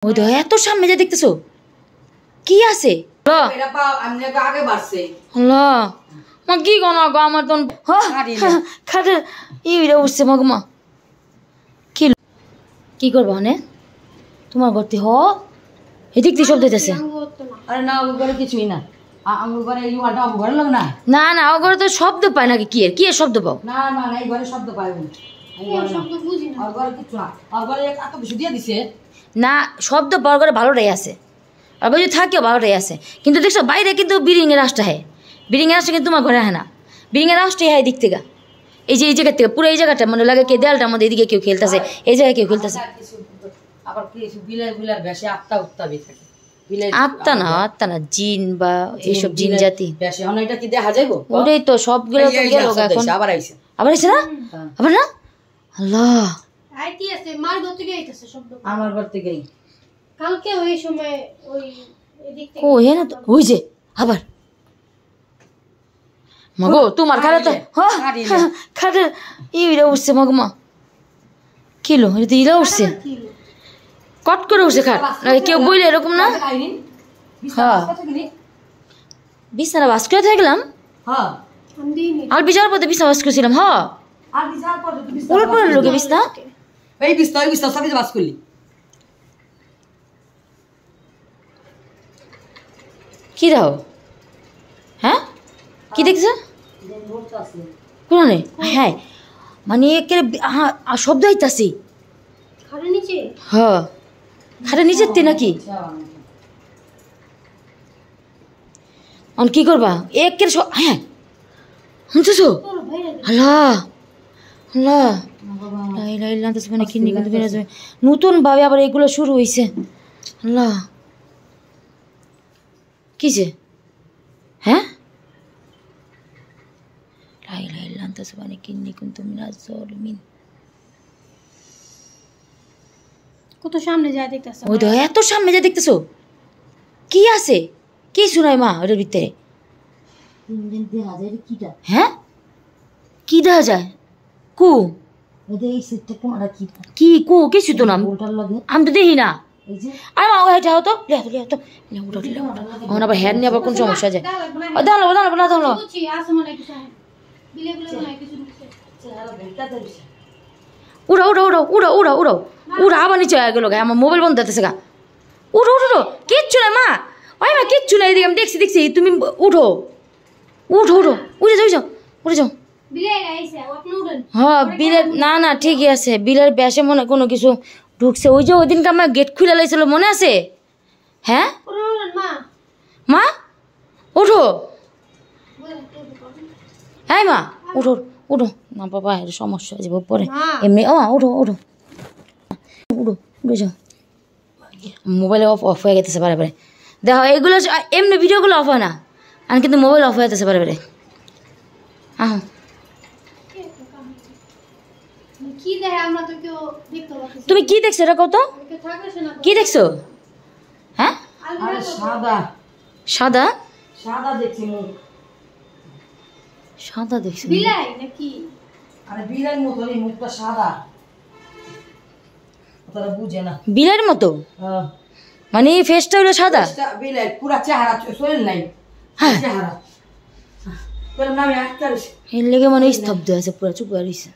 ওই তো এত সামনে যে দেখতেছো কি আছে মা কি গনা গো আমার তো খাটে ইটা উঠছে মা মা কি কি করবো মানে তোমার গর্তি হ এদিক দিয়ে শব্দ হইতেছে আরে না ওই ঘরে কিছুই না আমার ঘরে এই ওয়ালটা আমার ঘরে লোক না না না ও ঘরে তো শব্দ পায় নাকি কি এর কি এর শব্দ পাও না না না এই ঘরে শব্দ পাই না শব্দ বুঝি না আর ঘরে কিছু না আর ঘরে এত কিছু দিয়ে দিছে না শব্দ পাওয়ার ঘরে ভালোটাই আছে আর যদি থাকেও ভালোটাই আছে কিন্তু দেখছো বাইরে কিন্তু বিল্ডিংয়ের রাস্তা হয় বিল্ডিংয়ের রাস্তা কিন্তু তোমার ঘরে হয় না বিল্ডিংয়ের রাস্তাই হয় দিক থেকে এই যে এই জায়গা থেকে পুরো এই জায়গাটা মনে লাগে কে দেয়ালটা আমাদের এদিকে কেউ খেলতেছে এই জায়গায় কেউ খেলতেছে আবার কিছু বিলের বিলের বেশি আত্মা উত্তাবি থাকে আত্মা না জিন বা এইসব জিন জাতি বেশি এখন এটা কি দেখা যাইবো ওটাই তো সবগুলো তো গেল এখন আবার আইছে না আবার না আল্লাহ আইতি আছে মার ঘর থেকে আইতাছে শব্দ আমার ঘর থেকেই কালকে ওই সময় ওই এদিক থেকে ও হে না তো ওই যে আবার মাগো তোমার খালে তো খাটে ইটা উঠছে মাগমা কিলো এটা ইলা উঠছে কট করে উঠছে খাট কেউ বইলে এরকম না হ্যাঁ বিছানা বাস করে থাকলাম আর বিচার পথে বিছানা বাস করেছিলাম হ্যাঁ উলট পড়ে লোকে বিছনা এই বিছনা সবই বাস করলি কি দাও হ্যাঁ কি দেখছো কোনে হ্যাঁ মানে একের শব্দ হইতাছি খাটের নিচে হ্যাঁ খাটের নিচের তে নাকি অন কি করবা একের হ্যাঁ শুনছো আল্লাহ আল্লাহ মানে কিনি কিন্তু নতুন ভাবে আবার এগুলো শুরু হয়েছে আল্লাহ কিছে হ্যাঁ কত সামনে যায় দেখতেছ ওই তো এত সামনে যে দেখতেছো কি আছে কি শুনাই মা ওটার ভিতরে হ্যাঁ কি দেখা যায় কু কি কু কিছু তো না আমি তো দেখি না আরে মা ওই যাও তো আবার হ্যাঁ নিয়ে আবার কোন সমস্যা যায় দাঁড়ালো উড়ো উড়ো উড়ো উড়ো উড়ো উড়ো উড়ো আবার নিচে গেল গা আমার মোবাইল বন্ধ হতেছে গা উঠো উঠো কিচ্ছু নাই মা ওই মা কিচ্ছু নাই এদিকে আমি দেখছি তুমি উঠো উঠো উঠো উড়ে যাও উড়ে যাও হ্যাঁ বিলের না না ঠিকই আছে বিলের ব্যাসে মনে কোনো কিছু ঢুকছে ওই যে ওই দিনকে আমার গেট খুলে লাইছিল মনে আছে হ্যাঁ মা উঠো হ্যাঁ মা উঠো উঠো না বাবা এর সমস্যা হয়ে যাবো পরে এমনি ও উঠো উঠো উঠো উঠে যাও মোবাইলে অফ হয়ে গেছে বারে বারে দেখো এগুলো এমনি ভিডিওগুলো অফ হয় না আর কিন্তু মোবাইল অফ হয়ে যেতেছে বারে বারে আহ তুমি কি দেখছো এটা কত কি দেখছো হ্যাঁ সাদা সাদা দেখছি সাদা দেখছো বিলাই নাকি আরে বিলাই মতো এই মুখটা সাদা ওটা বুঝে না বিলের মতো মানে ফেসটা হলো সাদা বিলাই পুরো চেহারা শরীর নাই হ্যাঁ চেহারা বললাম না আমি আক্তার এর লেগে মানে স্তব্ধ আছে পুরো চুপ করে রইছে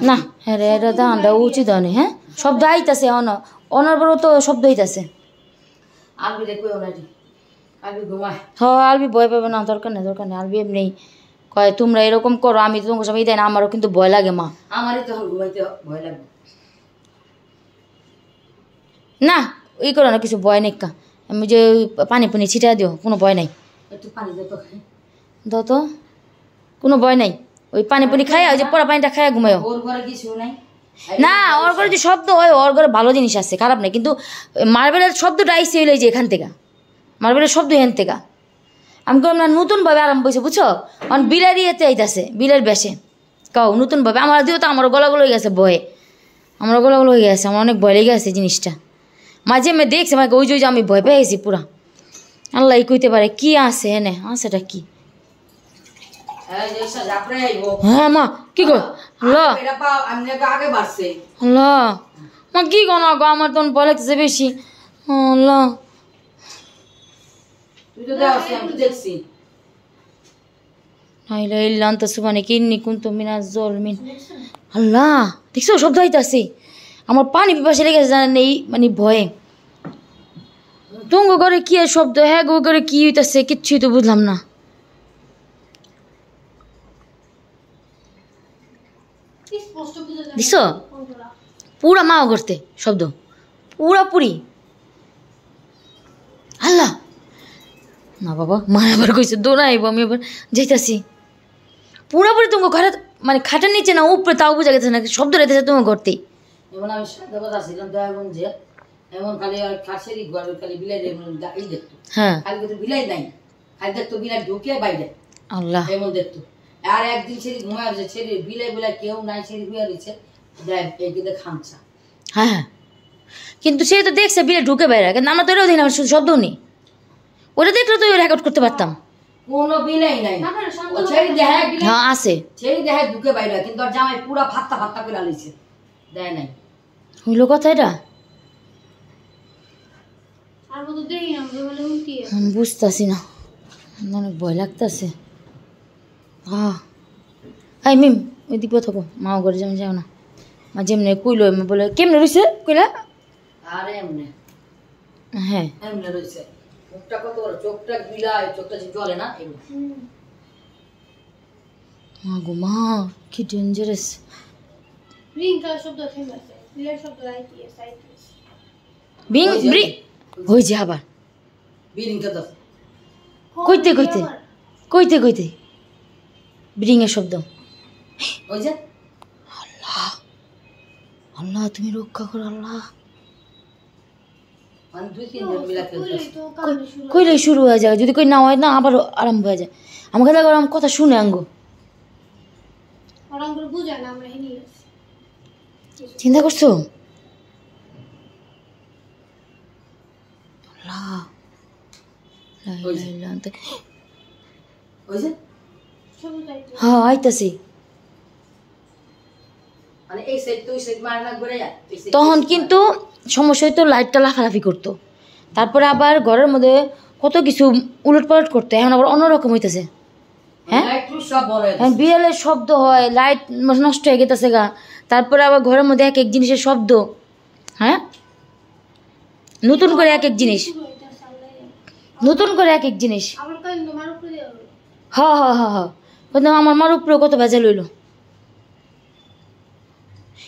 না হ্যাঁ রে এটা দানটা উচিত অনেক হ্যাঁ শব্দ আইতাছে অনর্বর তো শব্দ হইতাছে হ্যাঁ আলবি ভয় পাবে না দরকার নেই আলবি এমনি কয় তোমরা এরকম করো আমি তো তোমার সবাই দেয় না আমারও কিন্তু ভয় লাগে মা আমারই তখন ঘুমাইতে ভয় লাগে না ওই করো না কিছু ভয় নেই কা আমি যে পানি ছিটা দিও কোনো ভয় নাই একটু পানি দাও তো কোনো ভয় নাই ওই পানি খায় ওই যে পড়া পানিটা খায় ঘুমায় ওর ঘরে কিছু নাই না ওর ঘরে যে শব্দ হয় ওর ঘরে ভালো জিনিস আছে খারাপ নেই কিন্তু মার্বেলের শব্দটা আইসে হইলে যে এখান থেকে মার্বেলের শব্দ এখান থেকে আমি করলাম না নতুনভাবে আরম্ভ হয়েছে বুঝছো কারণ বিলের ইয়েতে আইতাছে বিলের বেশে কাউ নতুনভাবে আমার দিও তো আমার গলাগুলো হয়ে গেছে ভয়ে আমার গলাগুলো হয়ে গেছে আমার অনেক ভয় লেগে গেছে জিনিসটা মাঝে আমি দেখছি আমাকে ওই যে আমি ভয় পেয়ে গেছি পুরা আল্লাহ কইতে পারে কি আছে এনে সেটা কি হ্যাঁ মা কি কর আল্লাহ এটা পাও আমি আগে বাড়ছে আল্লাহ মা কি কোন গো আমার তখন ভয় লাগতেছে বেশি আল্লাহ তুই তো দেখছিস আমি তো দেখছি হাইলা ইল্লা আনতা সুবহানাকা ইন্নী কুনতু মিনাজ জালিমিন আল্লাহ দেখছো শব্দ হইতাছে আমার পানি পিপাসা লেগেছে জানেন এই মানে ভয়ে টঙ্গো করে কি আর শব্দ হ্যাঁ গো করে কি হইতাছে কিচ্ছুই তো বুঝলাম না স্পষ্ট বুঝা যায় দেখছো কোনটা পুরা মাও করতে শব্দ পুরাপুরি আল্লাহ না বাবা মা আবার কইছে দৌড়াইব আমি আবার যাইতাছি পুরাপুরি তোমার ঘরে মানে খাটের নিচে না উপরে তাও বোঝা গেছে না শব্দ রেতেছে তোমার ঘরতেই এমন আমি সাথে কথা ছিলাম তো এমন যে এমন খালি আর খাসেরই ঘর খালি বিলাই এই দেখতো হ্যাঁ খালি কিন্তু বিলাই নাই খালি দেখতো বিলাই ঢুকে বাইরে আল্লাহ এমন দেখতো আর একদিন সেরি ঘুমায় আছে সেরি বিলাই বিলাই কেউ নাই সেরি ঘুমিয়ে রয়েছে দেখ এই কিন্তু খামছা হ্যাঁ হ্যাঁ কিন্তু সে তো দেখছে বিলে ঢুকে বাইরে কিন্তু আমরা তো এটাও দেখি না আমার শুধু শব্দও নেই ওটা দেখলে তো রেকর্ড করতে পারতাম কোনো বিলাই নাই আপনারা শান্ত ও ছেড়ে দেখায় হ্যাঁ আছে ছেড়ে দেখায় ঢুকে বাইরে কিন্তু আর জামাই পুরা ফাত্তা ফাত্তা করে আলিছে দেয় নাই হইলো কথা এটা আর মতো দেখি না বলে উল্টি আমি বুঝতেছি না অনেক ভয় লাগতেছে হাই মিম ওই দিকে থাকো মাও ঘরে যেমন যাও না মা যেমনি কইলো এমনি বলে কেমনে রয়েছে কইলা আর এমনি হ্যাঁ এমনি রয়েছে মুখটা কত বড় চোখটা বিলাই চোখটা যে জ্বলে না এমনি মা গো মা কি ডেঞ্জারাস রিং কার শব্দ থেমে আছে বিলের শব্দ আইটিএস আইটিএস বিং ওই যে- ব্রি হই যে আবার বিরিংটা দাও কইতে কইতে কইতে কইতে ব্রিং এর শব্দ ওই যে আল্লাহ তুমি রক্ষা করো আল্লাহ মানে দুই তিন জন মিলা খেলতেছে তো কানে শুরু কইলে শুরু হয়ে যায় যদি কই না হয় না আবার আরম্ভ হয়ে যায় আমাকে দেখো আমার কথা শুনে আঙ্গো ওরা করে বুঝায় না আমরা হেনি আছি চিন্তা করছো আল্লাহ লা ইলাহা ইল্লা আনতা। ওই যে শব্দ আইটিএস হ্যাঁ আইতাছি মানে এই সাইড তো ওই সাইড মার না ঘুরে যা এই side তখন কিন্তু সমস্যা হইতো লাইটটা লাফালাফি করতো তারপরে আবার ঘরের মধ্যে কত কিছু উলট পালট করতো এখন আবার অন্যরকম হইতেছে হ্যাঁ লাইট টুট সব বড় হয়ে এখন গেছে। বিড়ালের শব্দ হয় লাইট নষ্ট হয়ে গেতেছে গা তারপরে আবার ঘরের মধ্যে এক এক জিনিসের শব্দ হ্যাঁ নতুন করে এক এক জিনিস শুরু হইতাছে আল্লাহ নতুন করে এক এক জিনিস আবার কইন তোমার উপরে দেওয়া হলো হ্যাঁ হ্যাঁ হ্যাঁ হ্যাঁ কিন্তু আমার মার উপরে কত ভেজা লইল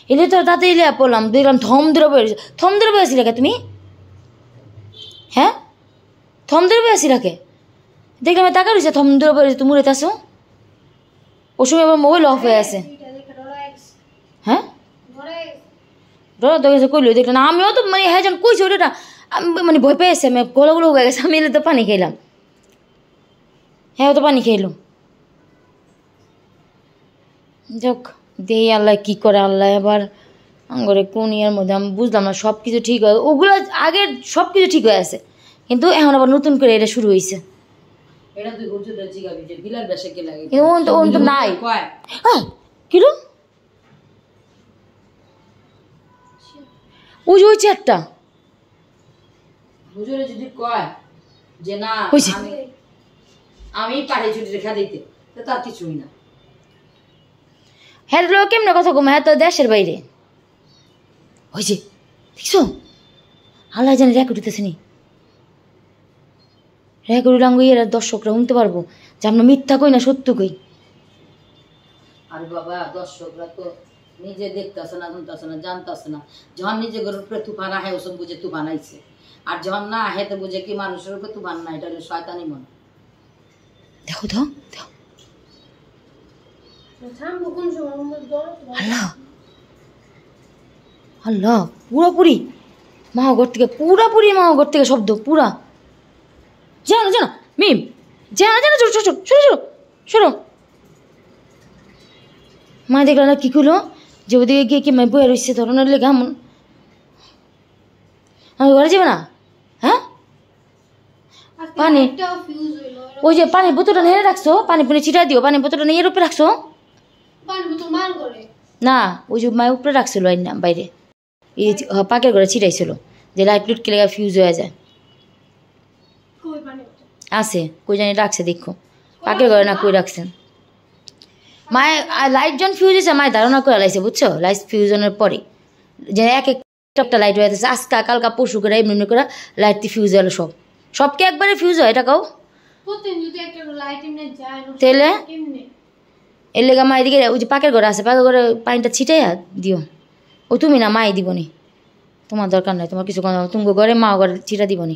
এলে তো তাতে এলে পড়লাম দেখলাম থম ধরে বসে থম ধরে বসেছিল কে তুমি হ্যাঁ থম ধরে বসেছিল কে দেখলাম টাকা রয়েছে থম ধরে বসে তুমি রেতাছো ওর সময় আমার মোবাইল অফ হয়ে আছে এটা দেখে ডরা এক্স হ্যাঁ ডরা ডরা তো গেছে কইলো দেখলাম না আমিও তো মানে হ্যাঁ যখন কইছি ওটা আমি মানে ভয় পেয়েছে আমি গলাগুলো হয়ে গেছে আমি এলে তো পানি খেলাম হ্যাঁ ও তো পানি খেলো যাক দেই আল্লাহ কি করে আল্লাহ এবার আঙ্গরে কোন ইয়ার মধ্যে আমি বুঝলাম না সব কিছু ঠিক হয় ওগুলো আগের সব কিছু ঠিক হয়ে আছে কিন্তু এখন আবার নতুন করে এটা শুরু হয়েছে এটা তুই হুজুর জিগাবি যে বিলার বেশে কে লাগে কিন্তু ওন তো নাই কয় কিরো ওই যে ওই চেয়ারটা হুজুরে যদি কয় যে না হইছে। আমি পাড়ে ছুটি রেখা দিতে তো তার কিছুই না হ্যাঁ লোক কেমনে কথা কম হ্যাঁ তো দেশের বাইরে ওই যে দেখছো আল্লাহ জানি রেকর্ড উঠতেছে নি রেকর্ড লাঙ্গ এরা দর্শকরা শুনতে পারবো যে আমরা মিথ্যা কই না সত্য কই আর বাবা দর্শকরা তো নিজে দেখতেছে না শুনতেছে না জানতেছে না যখন নিজে ঘরের উপরে তুফান আহে ওসব বুঝে তুফান আইছে আর যখন না আহে তো বুঝে কি মানুষের উপরে তুফান না এটা হলো শয়তানি মন দেখো তো দেখো থামবো কোন সময় আমার ডর আল্লাহ আল্লাহ পুরোপুরি মাহগর থেকে পুরাপুরি মাহগর থেকে শব্দ পুরা জানো জানো মিম জানো জানো ছোট ছোট ছোট ছোট ছোট মা দেখলো না কি করলো যে ওদিকে গিয়ে কি বয়ে রয়েছে ধরনের লেগে এমন আমি ঘরে যাবে না হ্যাঁ পানি। একটাও ফিউজ হইলো ওই যে পানির বোতলটা নিয়ে রাখছো পানি পানি ছিটা দিও পানির বোতলটা নিয়ে এর উপরে রাখছো পানি বোতল মার করে না ওই যে মায়ের উপরে রাখছিল না বাইরে এই পাকের ঘরে ছিটাইছিল যে লাইট লুটকে লেগে ফিউজ হয়ে যায় কই পানি ওঠে? আছে কই জানি রাখছে দেখো পাকের ঘরে না কই রাখছেন মায়ের লাইট যখন ফিউজ হয়েছে মায়ের ধারণা করে লাইছে বুঝছো লাইট ফিউজনের পরে যে এক একটা লাইট হয়ে যাচ্ছে আজকা কালকা পশু করে এমনি করে লাইট ফিউজ হলো সব কি একবারে ফিউজ হয় এটা কাও প্রতিদিন যদি একটা লাইট এমনি যায় নষ্ট তাহলে কেমনে? এর লেগে মা এদিকে ওই যে পাকের ঘরে আছে পাকের ঘরে পানিটা ছিটাইয়া দিও ও তুমি না মাই দিবনি তোমার দরকার নাই তোমার কিছু তুমি ঘরে মা ঘরে ছিটা দিবনি